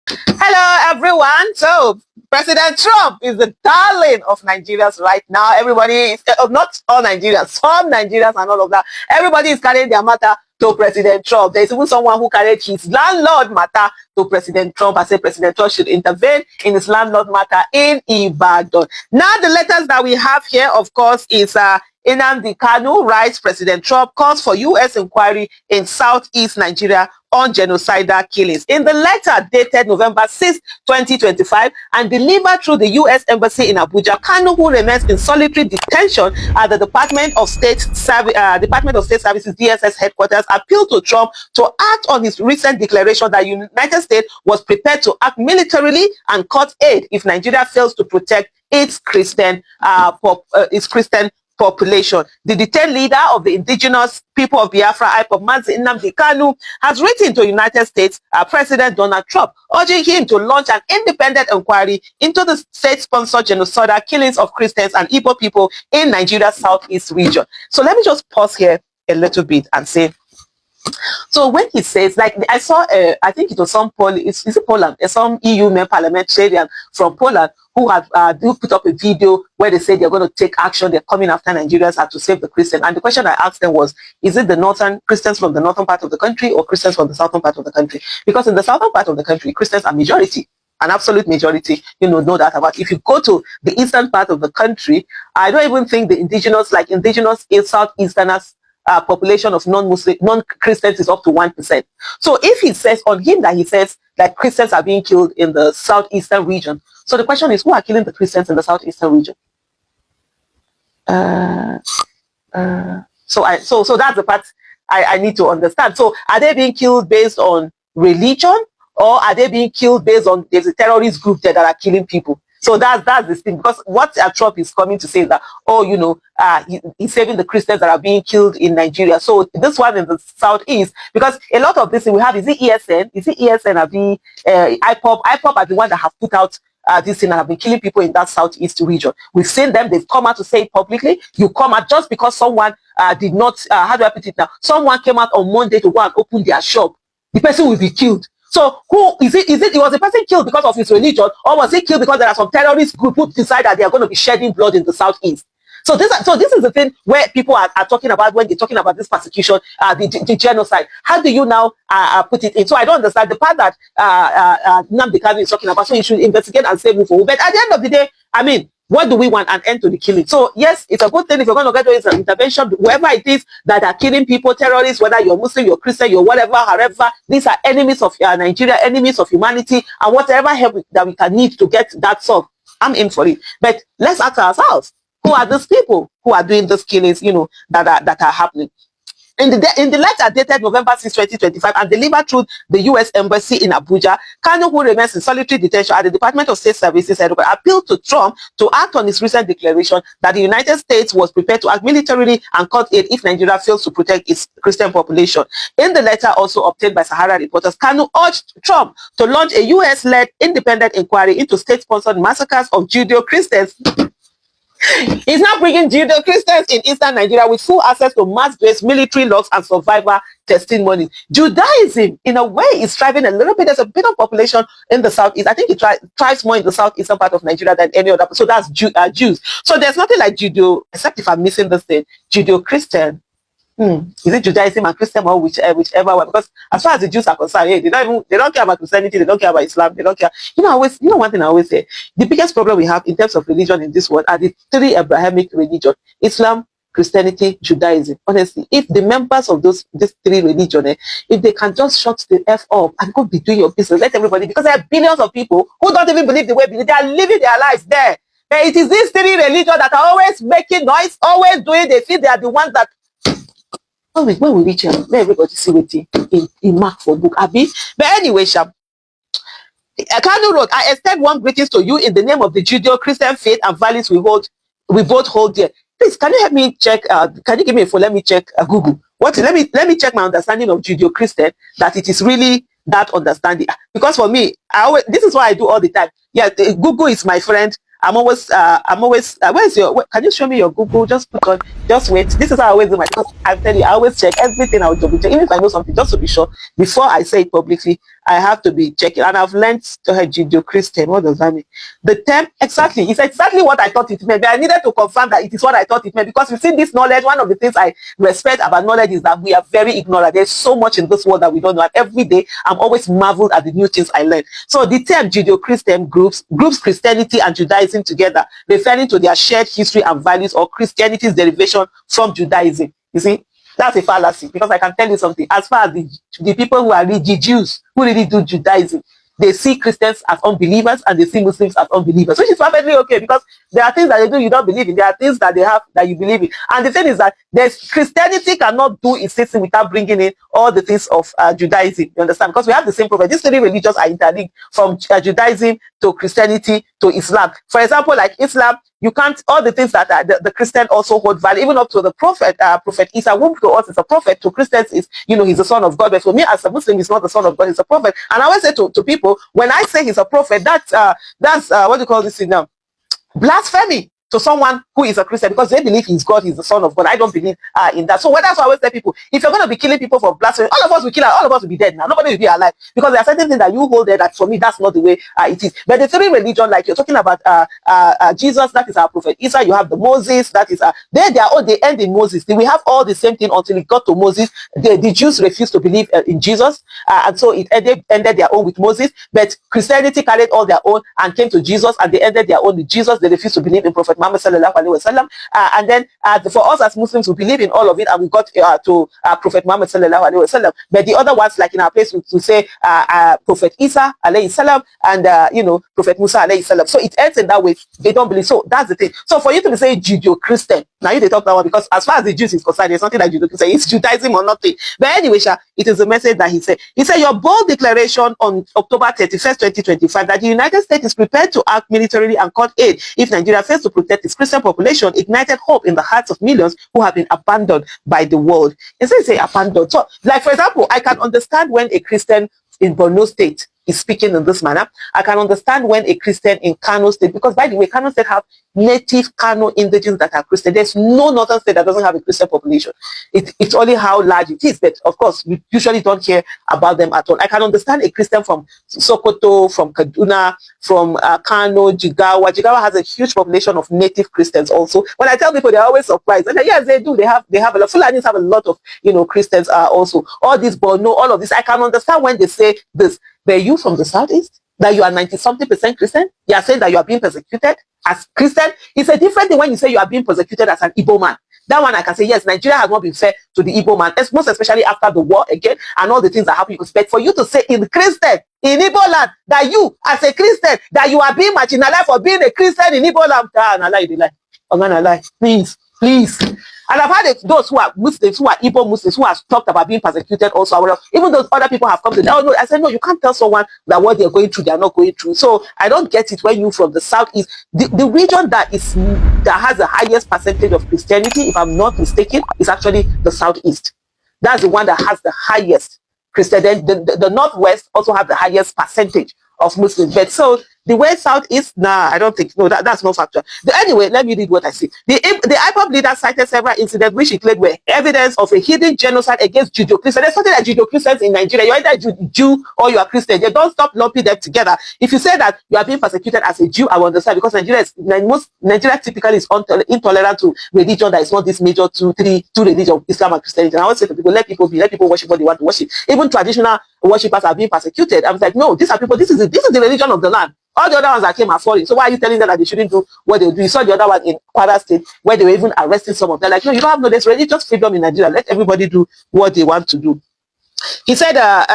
Hello, everyone. So, President Trump is the darling of Nigerians right now. Everybody is, not all Nigerians, some Nigerians and all of that. Everybody is carrying their matter to President Trump. There's even someone who carried his landlord matter to President Trump. I say President Trump should intervene in his landlord matter in Ibadan. Now, the letters that we have here, of course, is Nnadi Kanu writes, President Trump calls for U.S. inquiry in Southeast Nigeria on genocidal killings. In the letter dated November 6, 2025, and delivered through the U.S. Embassy in Abuja, Kanu, who remains in solitary detention at the Department of State Services (DSS) headquarters, appealed to Trump to act on his recent declaration that the United States was prepared to act militarily and cut aid if Nigeria fails to protect its Christian population. The detained leader of the indigenous people of Biafra, Mazi, Nnadi Kanu, has written to United States President Donald Trump, urging him to launch an independent inquiry into the state-sponsored genocidal killings of Christians and Igbo people in Nigeria's southeast region. So let me just pause here a little bit and say, so when he says, like, I saw, I think it was some Poland, some EU parliamentarian from Poland who had put up a video where they said they're going to take action, they're coming after Nigerians to save the Christians. And the question I asked them was, is it the northern Christians from the northern part of the country or Christians from the southern part of the country? Because in the southern part of the country, Christians are majority. An absolute majority, know that about. If you go to the eastern part of the country, I don't even think the indigenous southeasterners population of non-Christians is up to 1%. So if he says on him that he says that Christians are being killed in the southeastern region, so the question is, who are killing the Christians in the southeastern region? So that's the part I need to understand. So are they being killed based on religion, or are they being killed based on there's a terrorist group there that are killing people? So that's the thing, because what Trump is coming to say is that, he's saving the Christians that are being killed in Nigeria. So this one in the southeast, because a lot of this we have, is it ESN or the IPOP are the one that have put out this thing and have been killing people in that southeast region. We've seen them, they've come out to say it publicly. You come out just because someone did not, how do I put it now? Someone came out on Monday to go and open their shop. The person will be killed. So who is it? Was the person killed because of his religion, or was he killed because there are some terrorist groups who decide that they are going to be shedding blood in the southeast? So this is the thing where people are talking about when they're talking about this persecution, the genocide. How do you now put it in? So I don't understand the part that Nnadi Kanu is talking about. So you should investigate and say move forward. But at the end of the day, I mean, what do we want? An end to the killing. So yes, it's a good thing if you're going to get an intervention, whoever it is that are killing people, terrorists, whether you're Muslim, you're Christian, you're whatever, however, these are enemies of Nigeria, enemies of humanity, and whatever help that we can need to get that solved, I'm in for it. But let's ask ourselves, who are these people who are doing these killings, that are happening? In the letter dated November 6, 2025, and delivered through the U.S. Embassy in Abuja, Kanu, who remains in solitary detention at the Department of State Services headquarters, appealed to Trump to act on his recent declaration that the United States was prepared to act militarily and cut aid if Nigeria fails to protect its Christian population. In the letter also obtained by Sahara reporters, Kanu urged Trump to launch a U.S.-led independent inquiry into state-sponsored massacres of Judeo-Christians. He's now bringing Judeo-Christians in eastern Nigeria with full access to mass graves, military logs, and survivor testimonies. Judaism, in a way, is thriving a little bit. There's a bit of population in the southeast. I think it thrives more in the southeastern part of Nigeria than any other. So that's Jews. So there's nothing like Judeo, except if I'm missing this thing, Judeo-Christian. Is it Judaism and Christian, or whichever one? Because as far as the Jews are concerned, they don't care about Christianity, they don't care about Islam, they don't care. One thing I always say, the biggest problem we have in terms of religion in this world are the three Abrahamic religions: Islam, Christianity, Judaism. Honestly, if the members of these three religions, if they can just shut the F up and go be doing your business, let everybody, because there are billions of people who don't even believe the way they are living their lives there. But it is these three religions that are always making noise, always doing, they feel they are the ones that when we reach let everybody see what in mark for book, Abby. But anyway, Kanu wrote, I extend warm greetings to you in the name of the Judeo-Christian faith and values we both hold dear. Please, can you help me check? Can you give me a phone? Let me check Google. Let me check my understanding of Judeo-Christian, that it is really that understanding. Because for me, this is what I do all the time. Yeah, Google is my friend, where's can you show me your Google? Just put on, just wait. This is how I always do my, because I'm telling you, I always check everything. I will double check, even if I know something, just to be sure. Before I say it publicly, I have to be checking. And I've learned to her Judeo-Christian. What does that mean? The term, exactly, it's exactly what I thought it meant. But I needed to confirm that it is what I thought it meant, because you see, this knowledge, one of the things I respect about knowledge is that we are very ignorant. There's so much in this world that we don't know. And every day, I'm always marveled at the new things I learn. So the term Judeo-Christian groups Christianity and Judaism together, referring to their shared history and values, or Christianity's derivation from Judaism. You see, that's a fallacy, because I can tell you something. As far as the people who are really Jews, who really do Judaism, they see Christians as unbelievers and they see Muslims as unbelievers, which is perfectly okay, because there are things that they do you don't believe in, there are things that they have that you believe in. And the thing is that Christianity cannot do its thing without bringing in all the things of Judaism. You understand? Because we have the same prophet. These three religions are interlinked, from Judaism to Christianity to Islam. For example, like Islam, you can't, all the things that the Christian also hold value, even up to the prophet, Prophet Isa, whom to us is a prophet, to Christians is, he's the son of God. But for me as a Muslim, he's not the son of God, he's a prophet. And I always say to people, when I say he's a prophet, that's what do you call this thing now? Blasphemy to someone who is a Christian, because they believe he's God, he's the son of God. I don't believe in that. So that's why I always tell people, if you're going to be killing people for blasphemy, all of us will kill, all of us will be dead now. Nobody will be alive, because there are certain things that you hold there that for me, that's not the way it is. But the three religion, like you're talking about Jesus, that is our prophet Isa. You have the Moses, that is they end in Moses. We have all the same thing until it got to Moses. The Jews refused to believe in Jesus, and so it ended their own with Moses. But Christianity carried all their own and came to Jesus, and they ended their own with Jesus. They refused to believe in Prophet Muhammad sallallahu alaihi wasallam, and then for us as Muslims, we believe in all of it, and we got to Prophet Muhammad sallallahu alaihi wasallam. But the other ones, like in our place, we say Prophet Isa alayhi salam, and Prophet Musa alayhi salam. So it ends in that way. They don't believe. So that's the thing. So for you to be saying Judeo-Christian, now you they talk that one, because as far as the Jews is concerned, there's something like Judeo-Christian. It's Judaism or nothing. But anyway, it is the message that he said. He said, your bold declaration on October 31st, 2025, that the United States is prepared to act militarily and court aid if Nigeria fails to protect its Christian population, ignited hope in the hearts of millions who have been abandoned by the world. Instead, say abandoned. So, like for example, I can understand when a Christian in Borno State is speaking in this manner. I can understand when a Christian in Kanu State, because by the way, Kanu State have native Kanu indigenes that are Christian. There's no northern state that doesn't have a Christian population. It's only how large it is, but of course, we usually don't hear about them at all. I can understand a Christian from Sokoto, from Kaduna, from Kano, Jigawa. Jigawa has a huge population of native Christians also. When I tell people, they're always surprised. And yes, they do. They have a lot. Fulanis have a lot of, Christians also. All this Borno, all of this. I can understand when they say this. But you from the southeast, that you are 90-something% Christian, you are saying that you are being persecuted as Christian. It's a different thing when you say you are being persecuted as an Igbo man. That one I can say, yes, Nigeria has not been fair to the Igbo man, most especially after the war again and all the things that happen. You expect for you to say in Christian, in Igbo land, that you as a Christian, that you are being marginalized for being a Christian in Igbo land. I'm gonna lie. Please. And I've had those who are Muslims, who are Igbo Muslims, who have talked about being persecuted also. Even those other people have come to, oh no, I said, no, you can't tell someone that what they're going through, they're not going through. So I don't get it when you from the southeast, the region that has the highest percentage of Christianity, if I'm not mistaken, is actually the southeast. That's the one that has the highest Christian. Then the northwest also have the highest percentage of Muslims. But so the way southeast, I don't think, no, that's not factual. Anyway, let me read what I see. The IPOB leader cited several incidents which he claimed were evidence of a hidden genocide against Judeo-Christians. There's something like Judeo-Christians in Nigeria. You're either Jew or you are Christian. They don't stop lumping them together. If you say that you are being persecuted as a Jew, I will understand, because Nigeria typically is intolerant to religion that is not this major two religions, Islam and Christianity. And I always say to people, let people worship what they want to worship. Even traditional worshippers are being persecuted. I was like, no, these are people, this is the religion of the land. All the other ones that came are foreign. So why are you telling them that they shouldn't do what they do? You saw the other one in Kwara State where they were even arresting some of them. Like, no, you don't have there's religious freedom in Nigeria. Let everybody do what they want to do. He said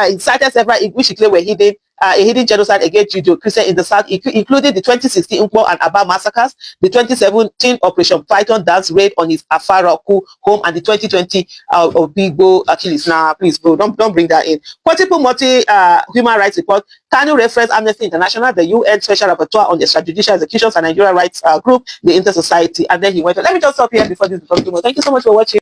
he cited several which he claimed were a hidden genocide against Judeo-Christian in the south, including the 2016 Nkwo and Aba massacres, the 2017 Operation Python dance raid on his Afaraku home, and the 2020 Obigbo Achilles. Please, bro, don't bring that in. Multiple human rights report. Kanu referenced Amnesty International, the UN Special Rapporteur on the Extrajudicial Executions and Nigeria Rights Group, the Inter Society, and then he went on. Let me just stop here before this becomes too much. Thank you so much for watching.